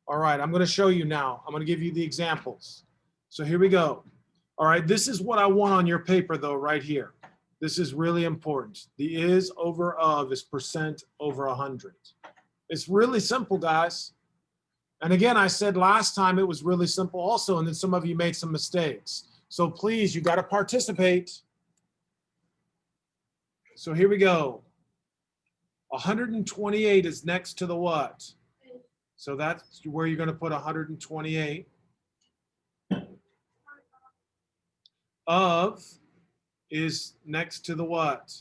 All right, I'm going to show you now. I'm going to give you the examples. So here we go. All right, this is what I want on your paper though, right here. This is really important. The is over of is percent over 100. It's really simple, guys. And again, I said last time it was really simple also, and then some of you made some mistakes. So please, you got to participate. So here we go. 128 is next to the what? So that's where you're going to put 128. Of is next to the what?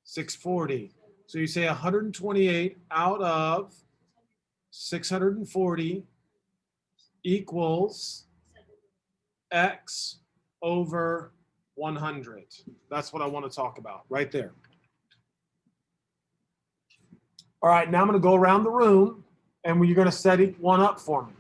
640. So you say 128 out of 640 equals X over 100. That's what I want to talk about right there. All right, now I'm going to go around the room and you're going to set each one up for me.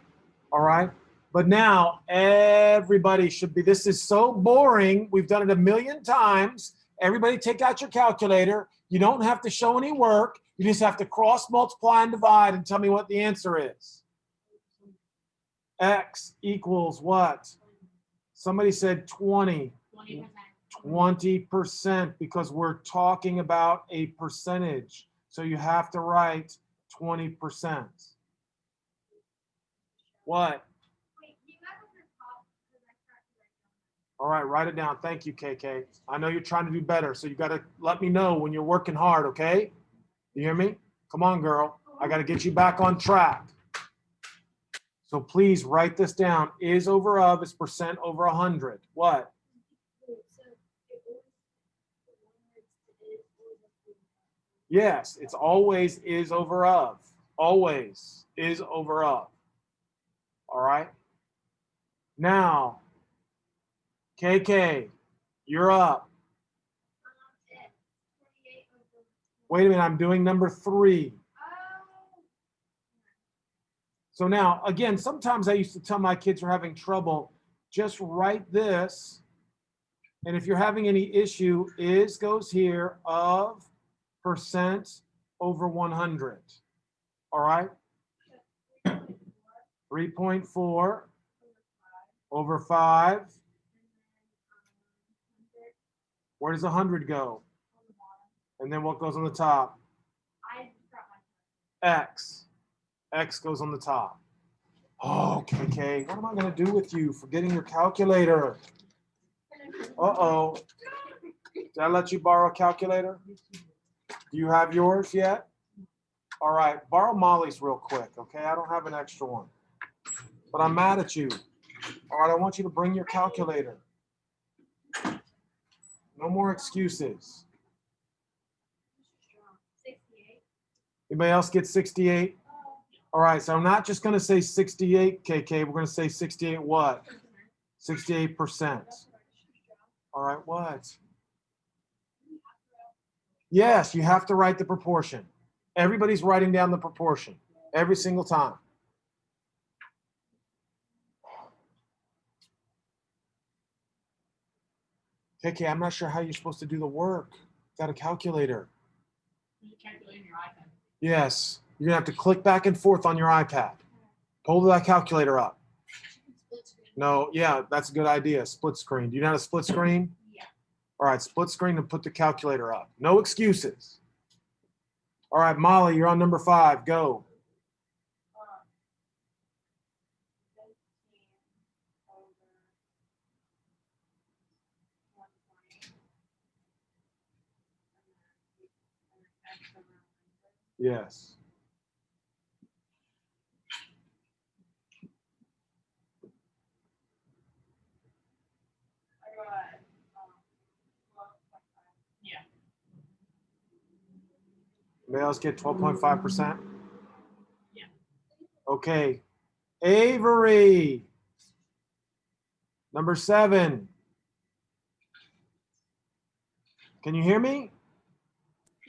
All right. But now everybody should be, this is so boring. We've done it a million times. Everybody take out your calculator. You don't have to show any work. You just have to cross, multiply, and divide and tell me what the answer is. X equals what? Somebody said 20. 20% because we're talking about a percentage. So you have to write 20%. What? All right, write it down. Thank you, KK. I know you're trying to do better, so you got to let me know when you're working hard, okay? You hear me? Come on, girl. I got to get you back on track. So please write this down. Is over of is percent over 100. What? Yes, it's always is over of. Always is over of. All right? Now, KK, you're up. Wait a minute, I'm doing number 3. So now, again, sometimes I used to tell my kids are having trouble, just write this. And if you're having any issue, is goes here, of percent over 100. All right? 3.4 over 5. Where does 100 go? And then what goes on the top? X. X goes on the top. Oh, KK, what am I going to do with you for getting your calculator? Uh-oh. Did I let you borrow a calculator? Do you have yours yet? All right, borrow Molly's real quick, okay? I don't have an extra one. But I'm mad at you. All right, I want you to bring your calculator. No more excuses. Anybody else get 68? All right, so I'm not just going to say 68, KK. We're going to say 68 what? 68%. All right, what? Yes, you have to write the proportion. Everybody's writing down the proportion every single time. KK, I'm not sure how you're supposed to do the work. Got a calculator. You calculate in your iPad. Yes, you're going to have to click back and forth on your iPad. Pull that calculator up. No, yeah, that's a good idea. Split screen. Do you know how to split screen? Yeah. All right, split screen and put the calculator up. No excuses. All right, Molly, you're on number 5. Go. Yes. Yeah. Anybody else get 12.5%? Yeah. Okay. Avery. Number 7. Can you hear me?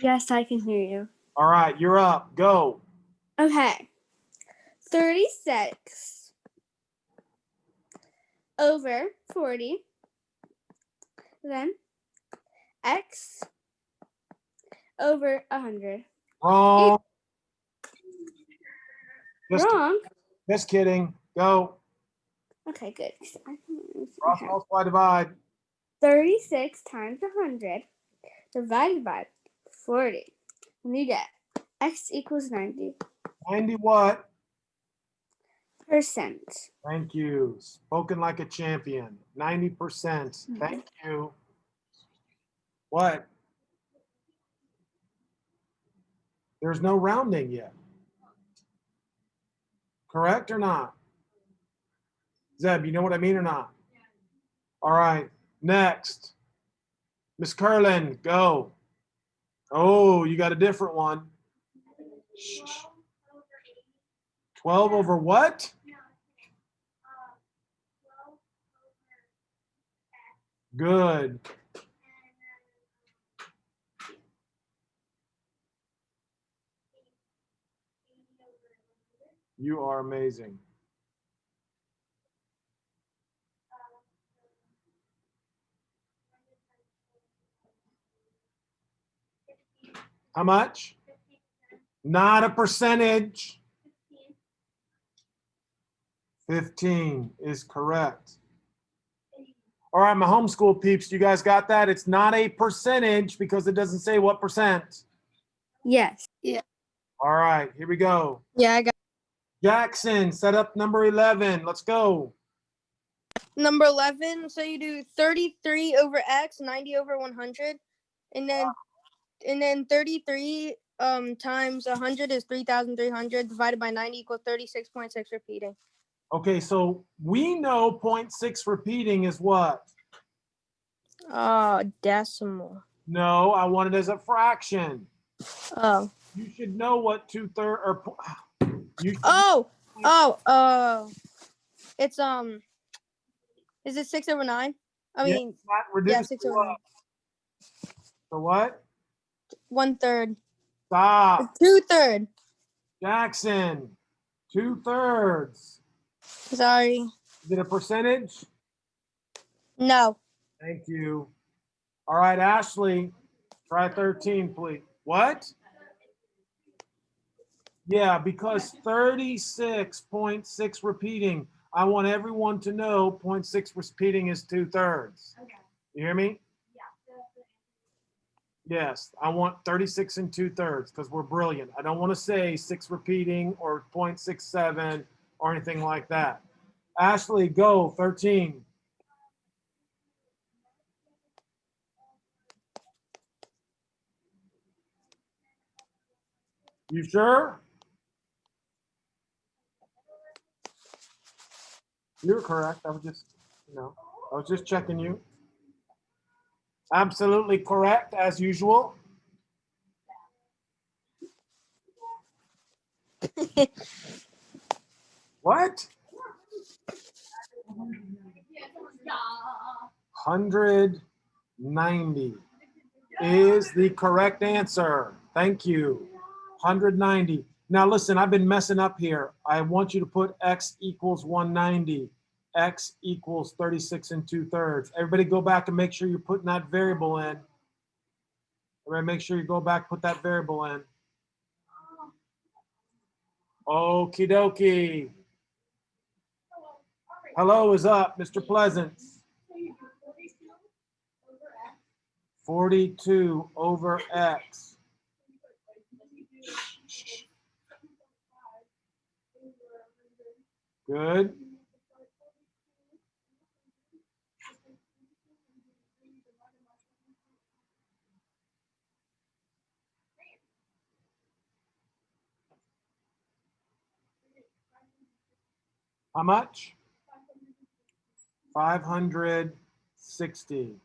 Yes, I can hear you. All right, you're up. Go. Okay. 36 over 40. Then X over 100. Wrong. Just, Wrong. just kidding. Go. Okay, good. Cross, multiply, divide. 36 times 100 divided by 40. And you get x equals 90%. 90 what? Percent. Thank you. Spoken like a champion. 90%. Thank you. What? There's no rounding yet. Correct or not? Zeb, you know what I mean or not? All right. Next. Miss Curlin, go. Oh, you got a different one. 12 over what? Good. You are amazing. How much? Not a percentage. 15 is correct. All right, my homeschool peeps, you guys got that? It's not a percentage because it doesn't say what percent. Yes. Yeah. All right, here we go. Yeah, I got Jackson, set up number 11. Let's go. Number 11, so you do 33 over x, 90 over 100, and then 33 times 100 is 3,300 divided by 90 equals 36.6 repeating. Okay, so we know 0.6 repeating is what? Decimal. No, I want it as a fraction. Oh. You should know what 2/3 or you should It's is it 6 over 9? I yeah, mean, it's not yeah, reduced 6 to over 9. what? So what? 1/3. Stop. 2/3. Jackson, 2/3. Sorry. Is it a percentage? No. Thank you. All right, Ashley, try 13, please. What? Yeah, because 36.6 repeating, I want everyone to know 0.6 repeating is 2/3. Okay. You hear me? Yeah. Yes, I want 36 and 2/3 because we're brilliant. I don't want to say 6 repeating or 0.67 or anything like that. Ashley, go, 13. You sure? You're correct. I was just checking you. Absolutely correct, as usual. What? 190 is the correct answer. Thank you. 190. Now listen, I've been messing up here. I want you to put x equals 190. X equals 36 and 2/3. Everybody go back and make sure you're putting that variable in. Everybody make sure you go back, put that variable in. Okie dokie. Hello is up, Mr. Pleasance. 42 over x. Good. How much? 560.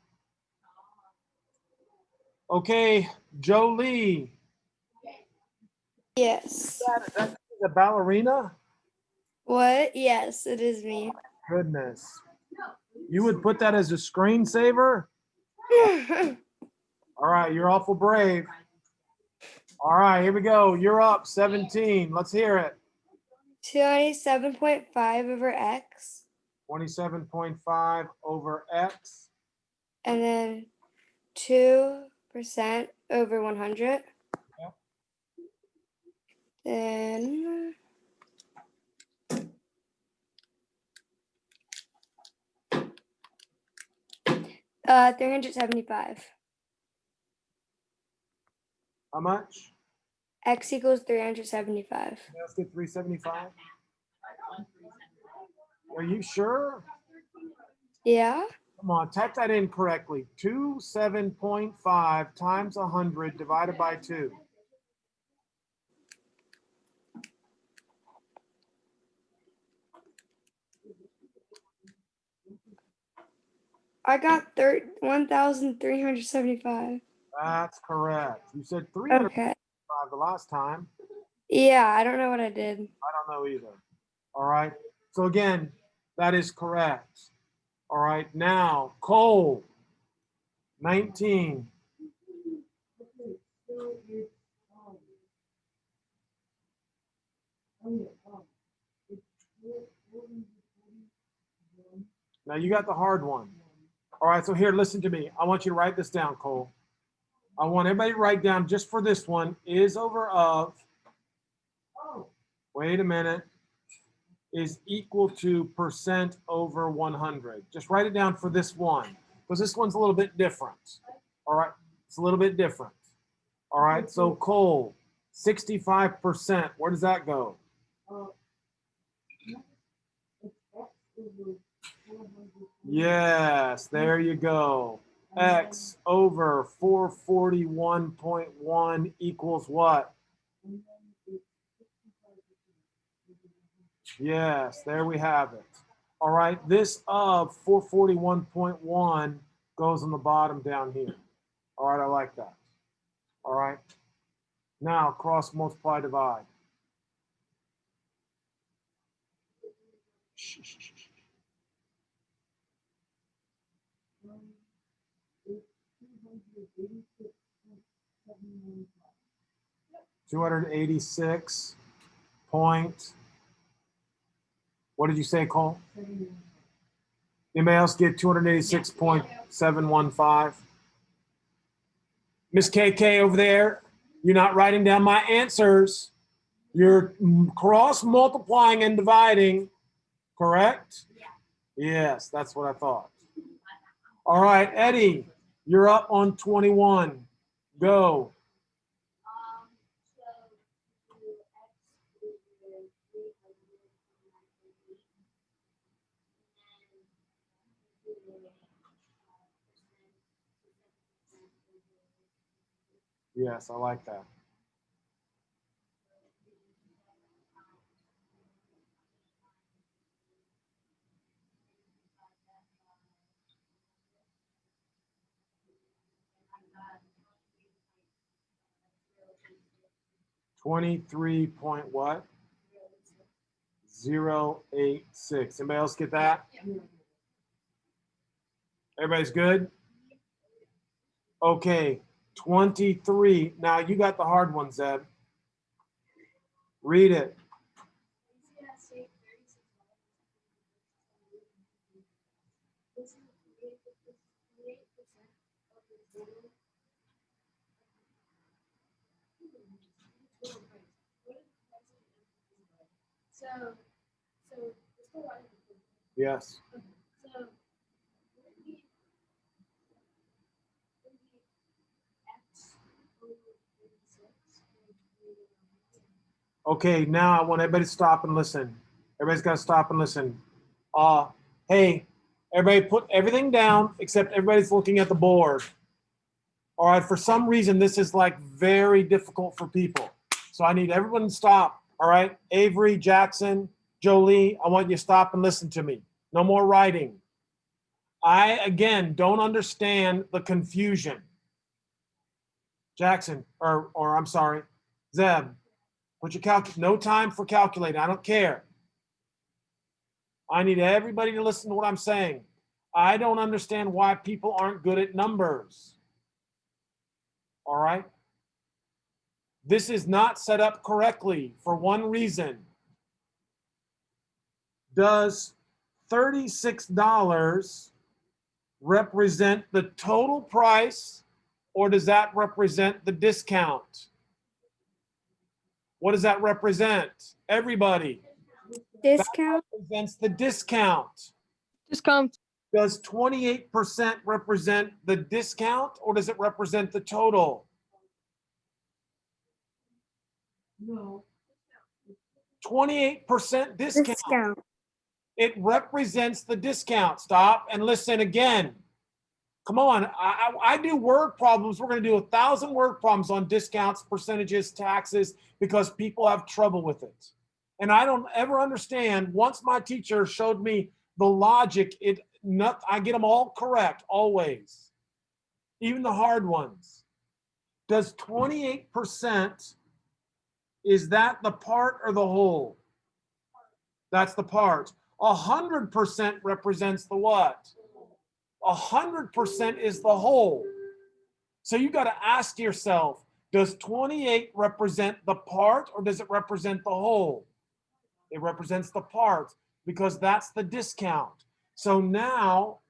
Okay, Jolie. Yes. Is that the ballerina? What? Yes, it is me. Goodness. You would put that as a screensaver? All right, you're awful brave. All right, here we go. You're up, 17. Let's hear it. 27.5 over x, 27.5 over x. and then 2% over 100. Yep. Then 375. How much? X equals 375. Let's get 375. Are you sure? Yeah? Come on, type that in correctly. 27.5 times 100 divided by 2. I got 1,375. That's correct. You said 305 Okay. the last time. Yeah, I don't know what I did. I don't know either. All right. So again, that is correct. All right. Now, Cole, 19. Now you got the hard one. All right. So here, listen to me. I want you to write this down, Cole. I want everybody to write down just for this one is over of. Wait a minute. Is equal to percent over 100. Just write it down for this one because this one's a little bit different. All right. It's a little bit different. All right. So Cole, 65%. Where does that go? Yes, there you go. X over 441.1 equals what? Yes, there we have it. All right, this of 441.1 goes on the bottom down here. All right, I like that. All right. Now cross multiply divide. 286 point. What did you say, Cole? Anybody else get 286.715? Miss KK over there, you're not writing down my answers. You're cross multiplying and dividing, correct? Yes, that's what I thought. All right, Eddie, you're up on 21. Go. Yes, I like that. $23 point what? 086. Anybody else get that? Everybody's good? Okay, 23. Now you got the hard one, Zeb. Read it. Yes. Okay, now I want everybody to stop and listen. Everybody's got to stop and listen. Hey, everybody put everything down except everybody's looking at the board. All right, for some reason, this is like very difficult for people. So I need everyone to stop. All right, Avery, Jackson, Jolie, I want you to stop and listen to me. No more writing. I, again, don't understand the confusion. Jackson, or I'm sorry, Zeb, put your no time for calculating. I don't care. I need everybody to listen to what I'm saying. I don't understand why people aren't good at numbers. All right? This is not set up correctly for one reason. Does $36 represent the total price, or does that represent the discount? What does that represent? Everybody. Discount? That represents the discount. Discount. Does 28% represent the discount or does it represent the total? No. 28% discount. Discount. It represents the discount. Stop and listen again. Come on, I do word problems. We're going to do 1,000 word problems on discounts, percentages, taxes, because people have trouble with it. And I don't ever understand. Once my teacher showed me the logic, I get them all correct, always. Even the hard ones. Does 28%, is that the part or the whole? That's the part. 100% represents the what? 100% is the whole. So you got to ask yourself, does 28 represent the part or does it represent the whole? It represents the part because that's the discount. So now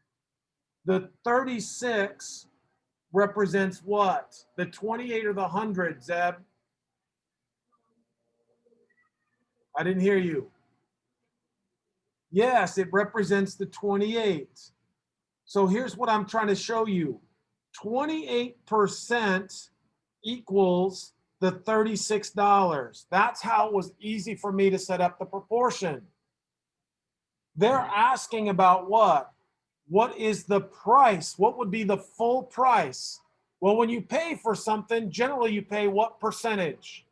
the 36 represents what? The 28 or the 100, Zeb? I didn't hear you. Yes, it represents the 28. So here's what I'm trying to show you. 28% equals the $36. That's how it was easy for me to set up the proportion. They're asking about what? What is the price? What would be the full price? Well, when you pay for something, generally you pay what percentage?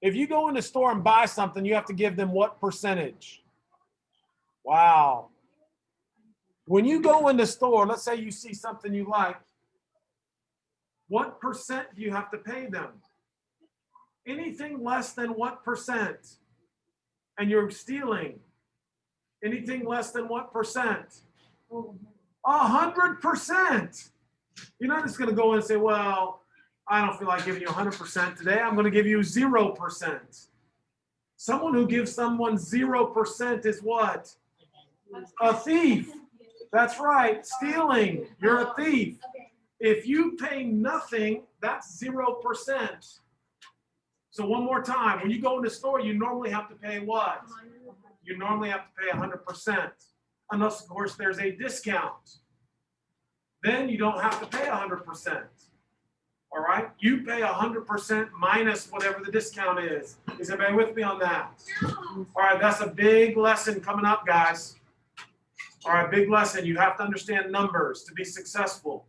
If you go in the store and buy something, you have to give them what percentage? Wow. When you go in the store, let's say you see something you like, what percent do you have to pay them? Anything less than what percent? And you're stealing. Anything less than what percent? 100%. You're not just going to go in and say, well, I don't feel like giving you 100% today. I'm going to give you 0%. Someone who gives someone 0% is what? A thief. That's right. Stealing. You're a thief. If you pay nothing, that's 0%. So one more time, when you go in the store, you normally have to pay what? You normally have to pay 100%. Unless, of course, there's a discount. Then you don't have to pay 100%. All right? You pay 100% minus whatever the discount is. Is everybody with me on that? All right, that's a big lesson coming up, guys. All right, big lesson. You have to understand numbers to be successful.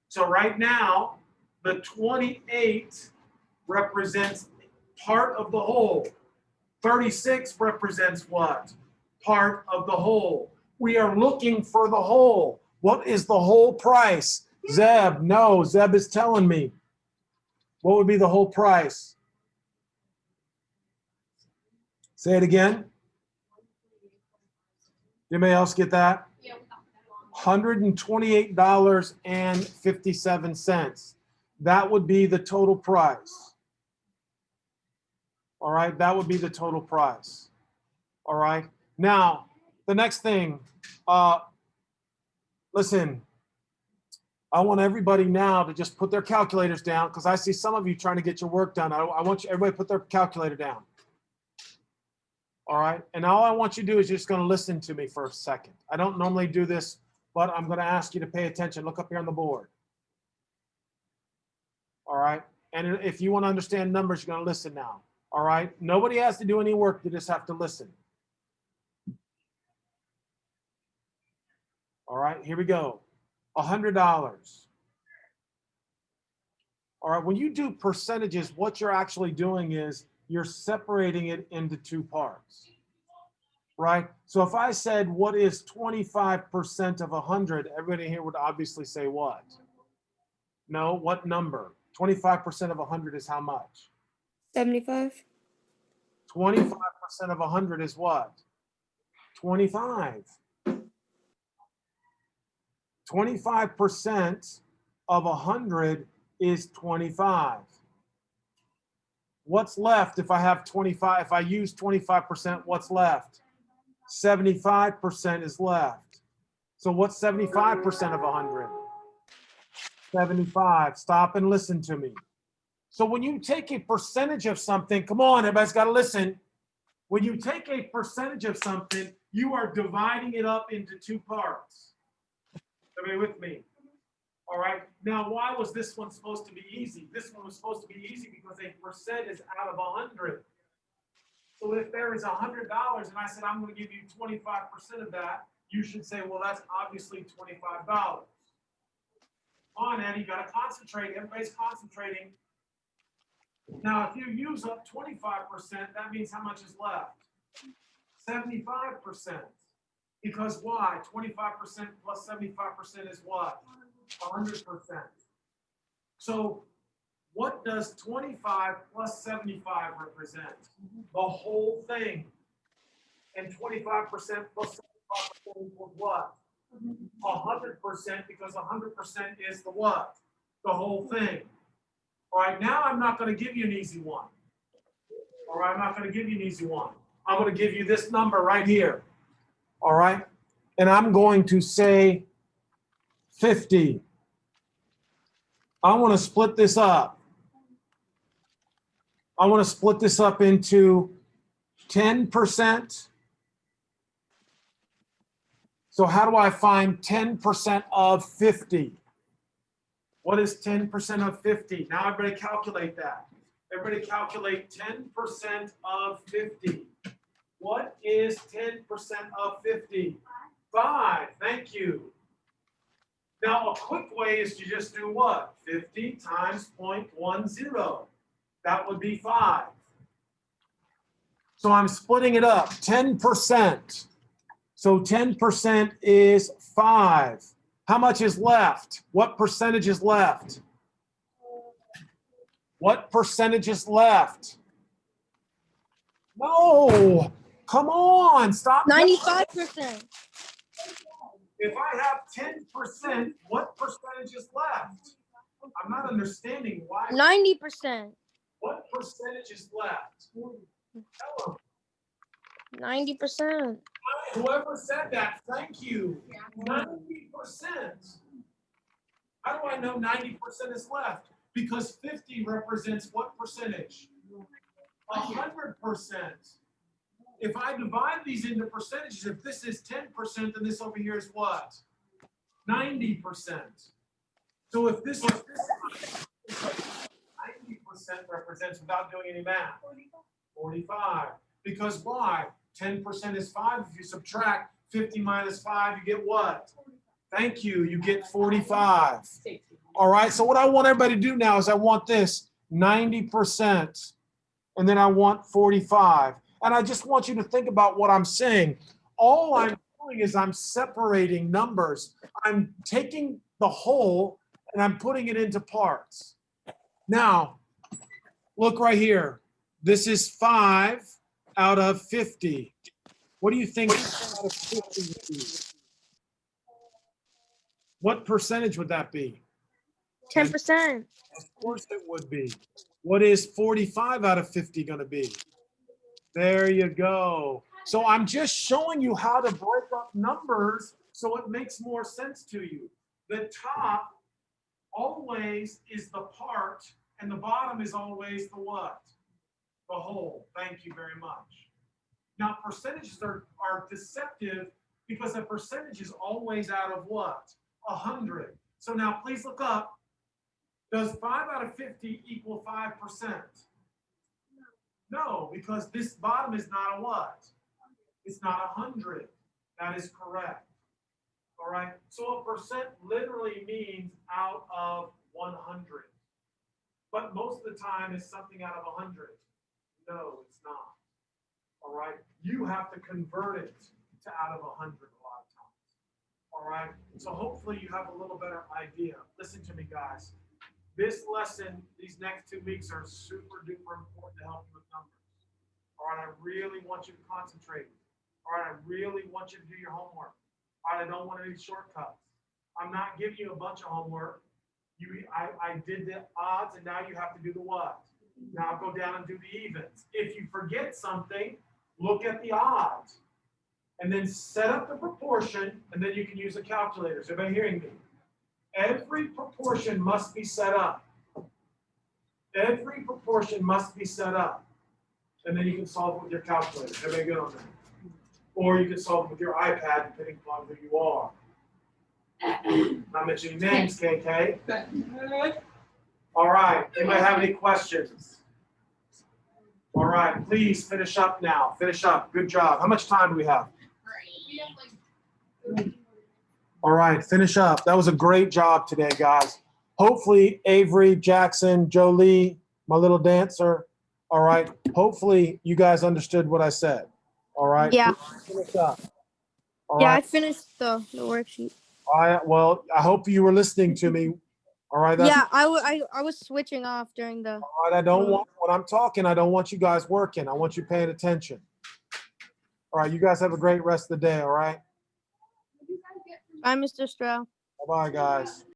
So right now, the 28 represents part of the whole. 36 represents what? Part of the whole. We are looking for the whole. What is the whole price? Zeb, no, Zeb is telling me. What would be the whole price? Say it again. Anybody else get that? Yeah, we got $128.57. That would be the total price. All right, that would be the total price. All right. Now, the next thing, listen, I want everybody now to just put their calculators down because I see some of you trying to get your work done. I want everybody to put their calculator down. All right. And all I want you to do is you're just going to listen to me for a second. I don't normally do this, but I'm going to ask you to pay attention. Look up here on the board. All right. And if you want to understand numbers, you're going to listen now. All right. Nobody has to do any work. You just have to listen. All right. Here we go. $100. All right. When you do percentages, what you're actually doing is you're separating it into two parts, right? So if I said, what is 25% of 100? Everybody here would obviously say what? No, what number? 25% of 100 is how much? 75. 25% of 100 is what? 25. 25% of 100 is 25. What's left if I have 25? If I use 25%, what's left? 75% is left. So what's 75% of 100? 75. Stop and listen to me. So when you take a percentage of something, come on, everybody's got to listen. When you take a percentage of something, you are dividing it up into two parts. Everybody with me? All right. Now, why was this one supposed to be easy? This one was supposed to be easy because a percent is out of 100. So if there is $100 and I said, I'm going to give you 25% of that, you should say, well, that's obviously $25. Come on, Eddie, you got to concentrate. Everybody's concentrating. Now, if you use up 25%, that means how much is left? 75%. Because why? 25% plus 75% is what? 100%. So what does 25 plus 75 represent? The whole thing. And 25% plus 75% equals what? 100%, because 100% is the what? The whole thing. All right, now I'm not going to give you an easy one. All right, I'm not going to give you an easy one. I'm going to give you this number right here. All right, and I'm going to say 50. I want to split this up. I want to split this up into 10%. So how do I find 10% of 50? What is 10% of 50? Now everybody calculate that. Everybody calculate 10% of 50. What is 10% of 50? 5. Thank you. Now a quick way is to just do what? 50 times 0.10. That would be 5. So I'm splitting it up. 10%. So 10% is 5. How much is left? What percentage is left? What percentage is left? No, come on, stop. 95%. If I have 10%, what percentage is left? I'm not understanding why. 90%. What percentage is left? Tell 90%. them. Whoever said that, thank you. 90%. How do I know 90% is left? Because 50 represents what percentage? 100%. If I divide these into percentages, if this is 10%, then this over here is what? 90%. So if this is 90% represents, without doing any math, 45. Because why? 10% is 5. If you subtract 50 minus 5, you get what? Thank you. You get 45. All right. So what I want everybody to do now is I want this 90%, and then I want 45. And I just want you to think about what I'm saying. All I'm doing is I'm separating numbers. I'm taking the whole and I'm putting it into parts. Now, look right here. This is 5 out of 50. What do you think out of 50 would be? What percentage would that be? 10%. Of course it would be. What is 45 out of 50 going to be? There you go. So I'm just showing you how to break up numbers so it makes more sense to you. The top always is the part, and the bottom is always the what? The whole. Thank you very much. Now, percentages are deceptive because a percentage is always out of what? 100. So now please look up. Does 5 out of 50 equal 5%? No, because this bottom is not a what? It's not 100. That is correct. All right. So a percent literally means out of 100. But most of the time it's something out of 100. No, it's not. All right. You have to convert it to out of 100 a lot of times. All right. So hopefully you have a little better idea. Listen to me, guys. This lesson, these next 2 weeks are super duper important to help you with numbers. All right, I really want you to concentrate. All right, I really want you to do your homework. All right, I don't want any shortcuts. I'm not giving you a bunch of homework. I did the odds, and now you have to do the what? Now go down and do the evens. If you forget something, look at the odds. And then set up the proportion, and then you can use a calculator. Is everybody hearing me? Every proportion must be set up. Every proportion must be set up. and then you can solve it with your calculator. Everybody good on that? Or you can solve it with your iPad, depending upon who you are. Not mentioning names, KK. All right, anybody have any questions? All right, please finish up now. Finish up. Good job. How much time do we have? All right, finish up. That was a great job today, guys. Hopefully, Avery, Jackson, Jolie, my little dancer. All right. Hopefully, you guys understood what I said. All right. Yeah. Finish up. All Yeah, I right. finished the worksheet. Well, I hope you were listening to me. All right. Yeah, I was switching off during the. All right. I don't want, when I'm talking, I don't want you guys working. I want you paying attention. All right. You guys have a great rest of the day. All right. Bye, Mr. Stroh. Bye-bye, guys.